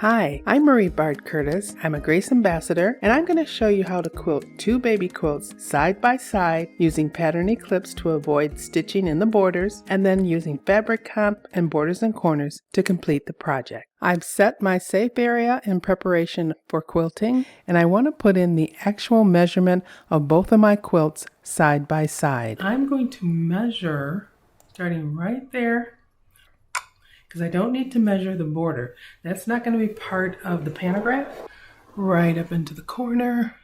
Hi, I'm Marie Bard Curtis. I'm a Grace Ambassador, and I'm going to show you how to quilt two baby quilts side by side using pattern eclipse to avoid stitching in the borders, and then using fabric comp and borders and corners to complete the project. I've set my safe area in preparation for quilting, and I want to put in the actual measurement of both of my quilts side by side. I'm going to measure starting right there, because I don't need to measure the border. That's not going to be part of the pantograph. Right up into the corner.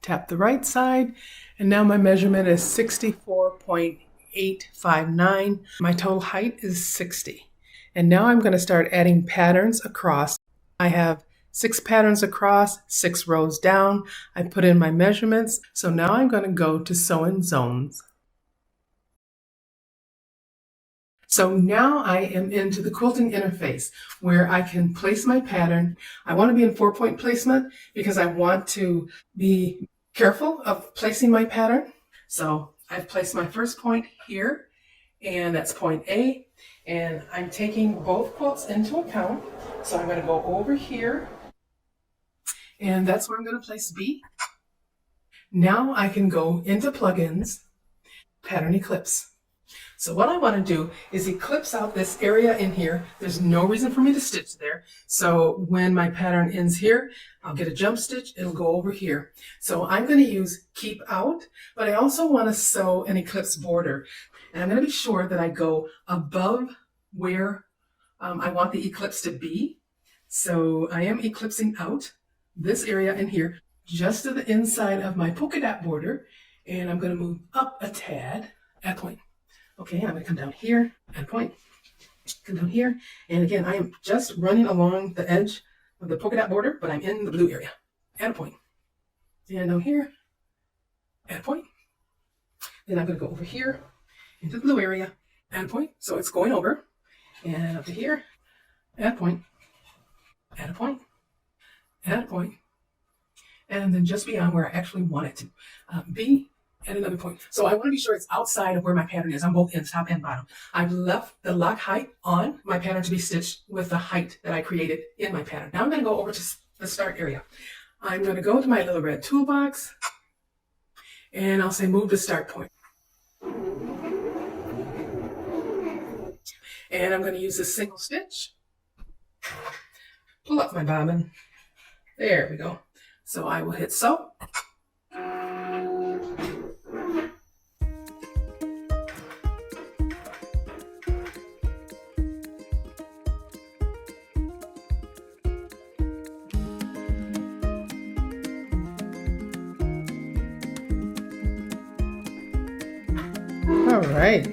Tap the right side, and now my measurement is 64.859. My total height is 60. And now I'm going to start adding patterns across. I have 6 patterns across, 6 rows down. I put in my measurements. So now I'm going to go to sew in zones. So now I am into the quilting interface where I can place my pattern. I want to be in 4-point placement because I want to be careful of placing my pattern. So I've placed my first point here, and that's point A, and I'm taking both quilts into account. So I'm going to go over here, and that's where I'm going to place B. Now I can go into plugins, pattern eclipse. So what I want to do is eclipse out this area in here. There's no reason for me to stitch there. So when my pattern ends here, I'll get a jump stitch. It'll go over here. So I'm going to use keep out, but I also want to sew an eclipse border. And I'm going to be sure that I go above where I want the eclipse to be. So I am eclipsing out this area in here just to the inside of my polka dot border. And I'm going to move up a tad at point. Okay, I'm going to come down here and point, come down here, and again, I am just running along the edge of the polka dot border, but I'm in the blue area, at a point, and down here, at a point, then I'm going to go over here, into the blue area, at a point, so it's going over, and up to here, at a point, at a point, at a point, and then just beyond where I actually want it to be, at another point. So I want to be sure it's outside of where my pattern is on both ends, top and bottom. I've left the lock height on my pattern to be stitched with the height that I created in my pattern. Now I'm going to go over to the start area. I'm going to go to my little red toolbox, and I'll say move to start point. And I'm going to use a single stitch. Pull up my bobbin. There we go. So I will hit sew. All right,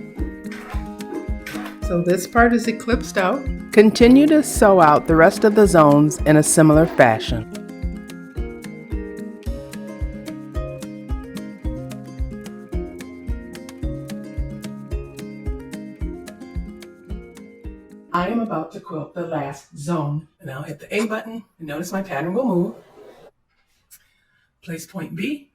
so this part is eclipsed out. Continue to sew out the rest of the zones in a similar fashion. I am about to quilt the last zone, and I'll hit the A button, and notice my pattern will move. Place point B.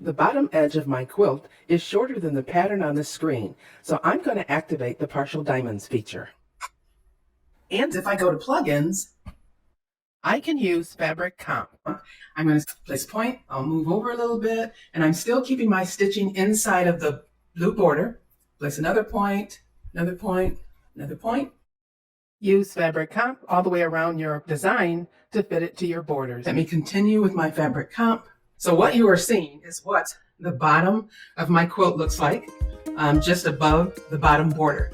The bottom edge of my quilt is shorter than the pattern on the screen, so I'm going to activate the partial diamonds feature. And if I go to plugins, I can use fabric comp. I'm going to place point, I'll move over a little bit, and I'm still keeping my stitching inside of the blue border. Place another point, another point, another point. Use fabric comp all the way around your design to fit it to your borders. Let me continue with my fabric comp. So what you are seeing is what the bottom of my quilt looks like, just above the bottom border.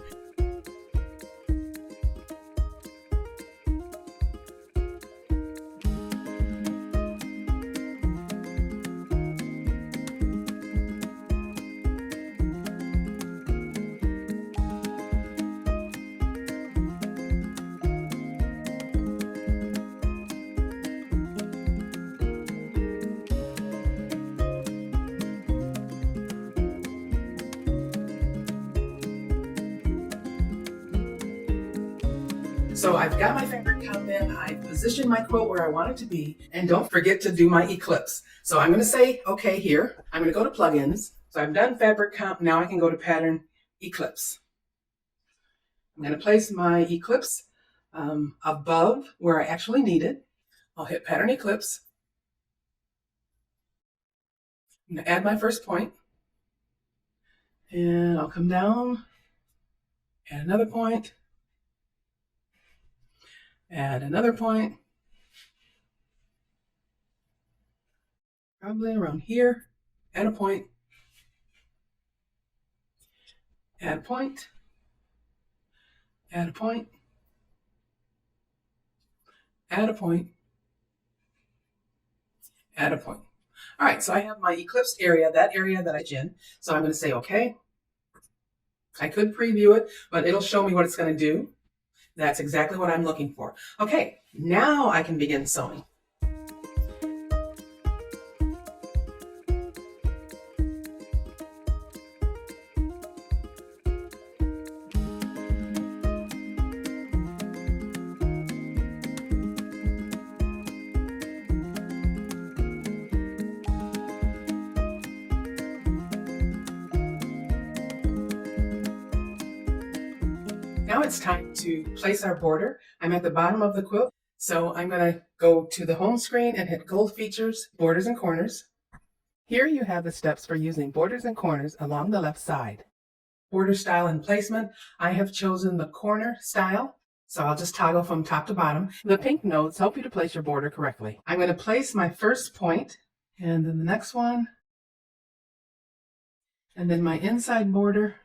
So I've got my fabric comp in, I positioned my quilt where I want it to be, and don't forget to do my eclipse. So I'm going to say okay here. I'm going to go to plugins. So I've done fabric comp, now I can go to pattern eclipse. I'm going to place my eclipse above where I actually need it. I'll hit pattern eclipse. I'm going to add my first point, and I'll come down, add another point, add another point, probably around here, add a point, add a point, add a point, add a point, add a point. All right, so I have my eclipsed area, that area that I in. So I'm going to say okay. I could preview it, but it'll show me what it's going to do. That's exactly what I'm looking for. Okay, now I can begin sewing. Now it's time to place our border. I'm at the bottom of the quilt, so I'm going to go to the home screen and hit Gold Features, Borders and Corners. Here you have the steps for using borders and corners along the left side. Border style and placement, I have chosen the corner style, so I'll just toggle from top to bottom. The pink nodes help you to place your border correctly. I'm going to place my first point, and then the next one, and then my inside border,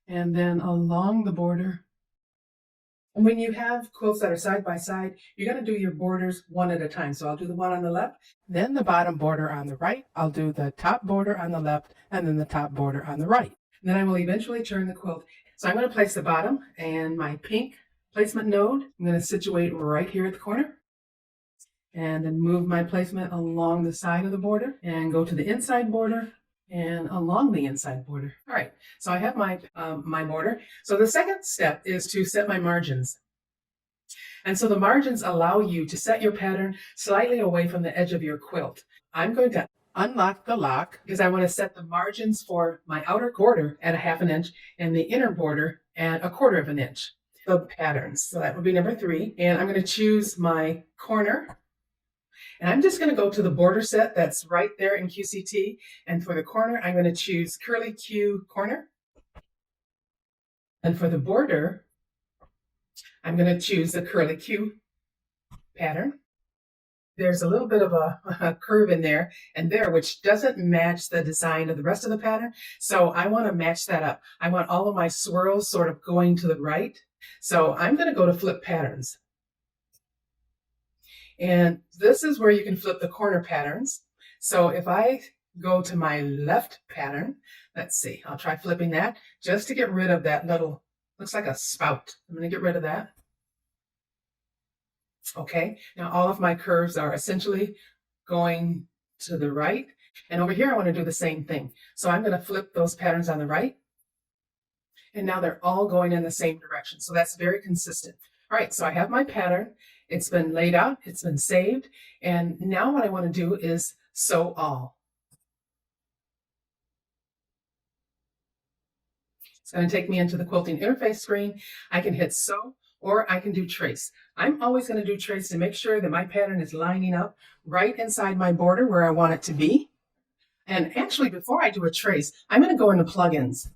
and then along the border. And when you have quilts that are side by side, you're going to do your borders one at a time. So I'll do the one on the left, then the bottom border on the right. I'll do the top border on the left, and then the top border on the right. And then I will eventually turn the quilt. So I'm going to place the bottom and my pink placement node. I'm going to situate right here at the corner. And then move my placement along the side of the border and go to the inside border and along the inside border. All right, so I have my my border. So the second step is to set my margins. And so the margins allow you to set your pattern slightly away from the edge of your quilt. I'm going to unlock the lock because I want to set the margins for my outer border at 1/2 inch and the inner border at 1/4 inch. The patterns, so that would be number 3. And I'm going to choose my corner. And I'm just going to go to the border set that's right there in QCT. And for the corner, I'm going to choose Curly Q Corner. And for the border, I'm going to choose the Curly Q pattern. There's a little bit of a curve in there and there, which doesn't match the design of the rest of the pattern. So I want to match that up. I want all of my swirls sort of going to the right. So I'm going to go to Flip Patterns. And this is where you can flip the corner patterns. So if I go to my left pattern, let's see, I'll try flipping that just to get rid of that little, looks like a spout. I'm going to get rid of that. Okay, now all of my curves are essentially going to the right. And over here, I want to do the same thing. So I'm going to flip those patterns on the right. And now they're all going in the same direction. So that's very consistent. All right, so I have my pattern. It's been laid out, it's been saved, and now what I want to do is sew all. It's going to take me into the quilting interface screen. I can hit sew or I can do trace. I'm always going to do trace to make sure that my pattern is lining up right inside my border where I want it to be. And actually, before I do a trace, I'm going to go into plugins.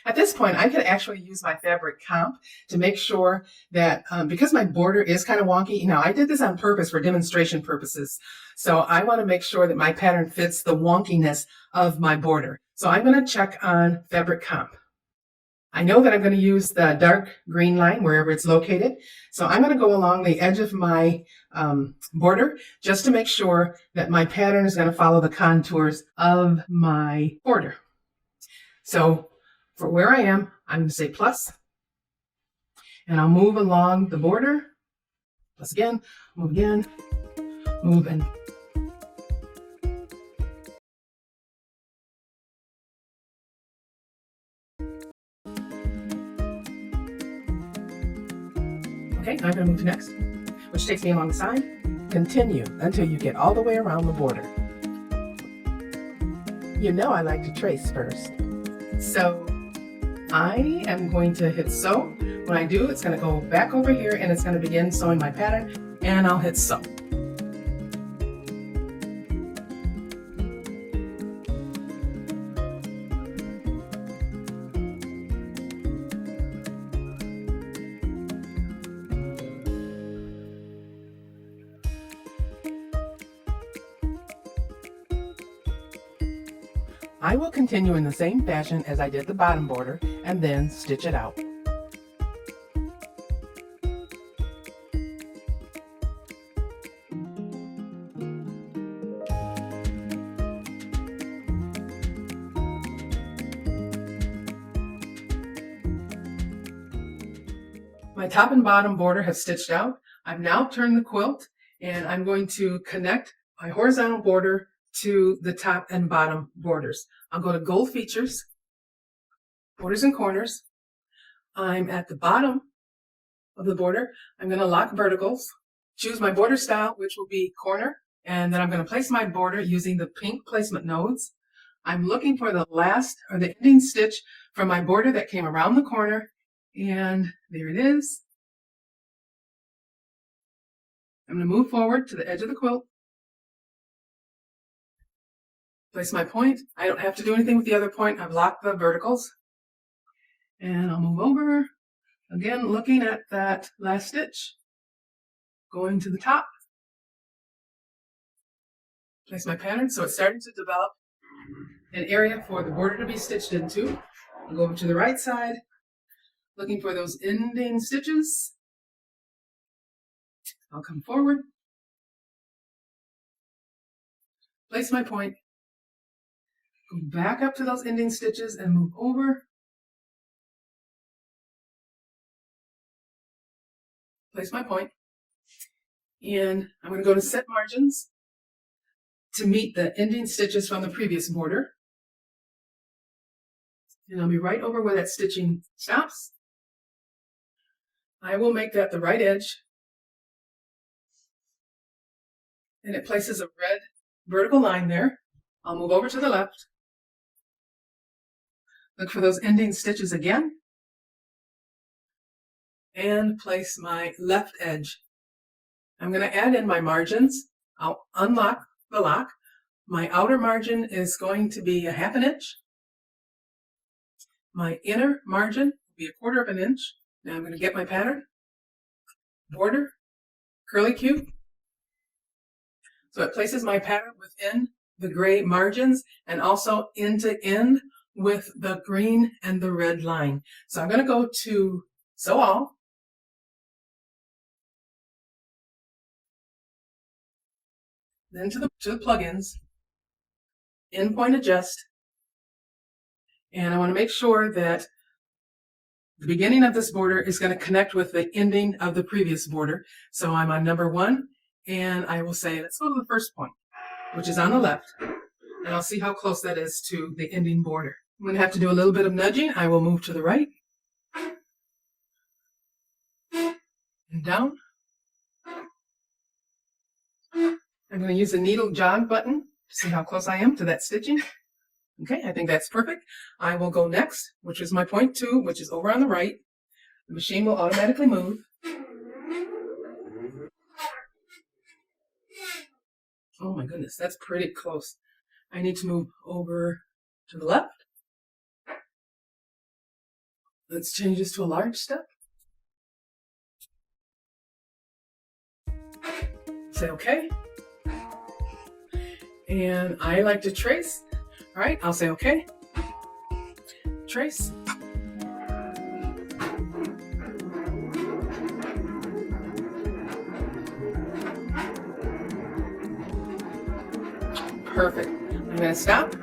At this point, I could actually use my fabric comp to make sure that because my border is kind of wonky, now I did this on purpose for demonstration purposes. So I want to make sure that my pattern fits the wonkiness of my border. So I'm going to check on fabric comp. I know that I'm going to use the dark green line wherever it's located. So I'm going to go along the edge of my border just to make sure that my pattern is going to follow the contours of my border. So for where I am, I'm going to say plus, and I'll move along the border, plus again, move and okay, now I'm going to move to next, which takes me along the side. Continue until you get all the way around the border. You know I like to trace first. So I am going to hit sew. When I do, it's going to go back over here and it's going to begin sewing my pattern, and I'll hit sew. I will continue in the same fashion as I did the bottom border and then stitch it out. My top and bottom border have stitched out. I've now turned the quilt and I'm going to connect my horizontal border to the top and bottom borders. I'll go to Gold Features, Borders and Corners. I'm at the bottom of the border. I'm going to lock verticals, choose my border style, which will be corner, and then I'm going to place my border using the pink placement nodes. I'm looking for the last or the ending stitch from my border that came around the corner, and there it is. I'm going to move forward to the edge of the quilt, place my point. I don't have to do anything with the other point. I've locked the verticals. And I'll move over, again looking at that last stitch, going to the top, place my pattern so it's starting to develop an area for the border to be stitched into. I'll go over to the right side, looking for those ending stitches. I'll come forward, place my point, go back up to those ending stitches and move over, place my point, and I'm going to go to set margins to meet the ending stitches from the previous border. And I'll be right over where that stitching stops. I will make that the right edge, and it places a red vertical line there. I'll move over to the left, look for those ending stitches again, and place my left edge. I'm going to add in my margins. I'll unlock the lock. My outer margin is going to be 1/2 inch. My inner margin will be 1/4 inch. Now I'm going to get my pattern, border, curly Q. So it places my pattern within the gray margins and also end to end with the green and the red line. So I'm going to go to Sew All. Then to the plugins, Endpoint Adjust, and I want to make sure that the beginning of this border is going to connect with the ending of the previous border. So I'm on number 1, and I will say, let's go to the first point, which is on the left, and I'll see how close that is to the ending border. I'm going to have to do a little bit of nudging. I will move to the right and down. I'm going to use the needle jog button to see how close I am to that stitching. Okay, I think that's perfect. I will go next, which is my point 2, which is over on the right. The machine will automatically move. Oh my goodness, that's pretty close. I need to move over to the left. Let's change this to a large step. Say okay. And I like to trace. All right, I'll say okay. Trace. Perfect. I'm going to stop.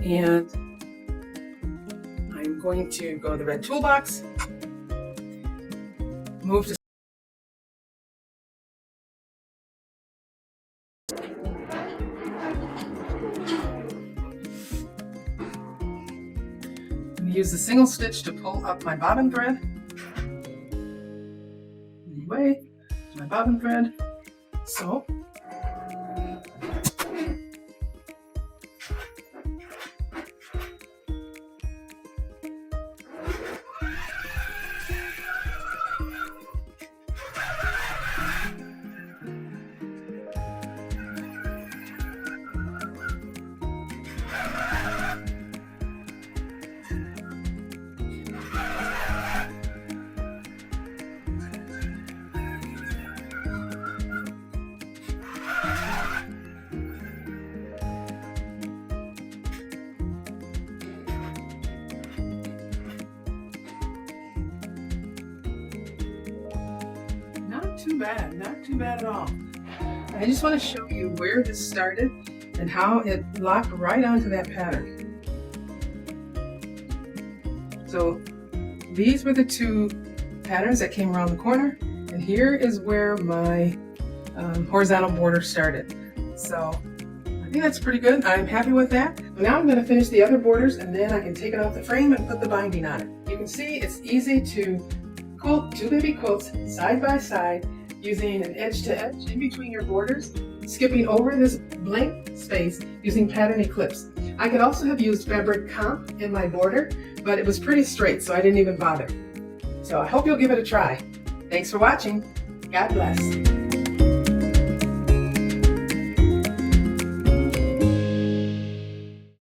And I'm going to go to the red toolbox. Move to use the single stitch to pull up my bobbin thread. Away to my bobbin thread. So too bad, not too bad at all. I just want to show you where this started and how it locked right onto that pattern. So these were the two patterns that came around the corner, and here is where my horizontal border started. So I think that's pretty good. I'm happy with that. Now I'm going to finish the other borders, and then I can take it off the frame and put the binding on it. You can see it's easy to quilt two baby quilts side by side using an edge to edge in between your borders, skipping over this blank space using pattern eclipse. I could also have used fabric comp in my border, but it was pretty straight, so I didn't even bother. So I hope you'll give it a try. Thanks for watching. God bless.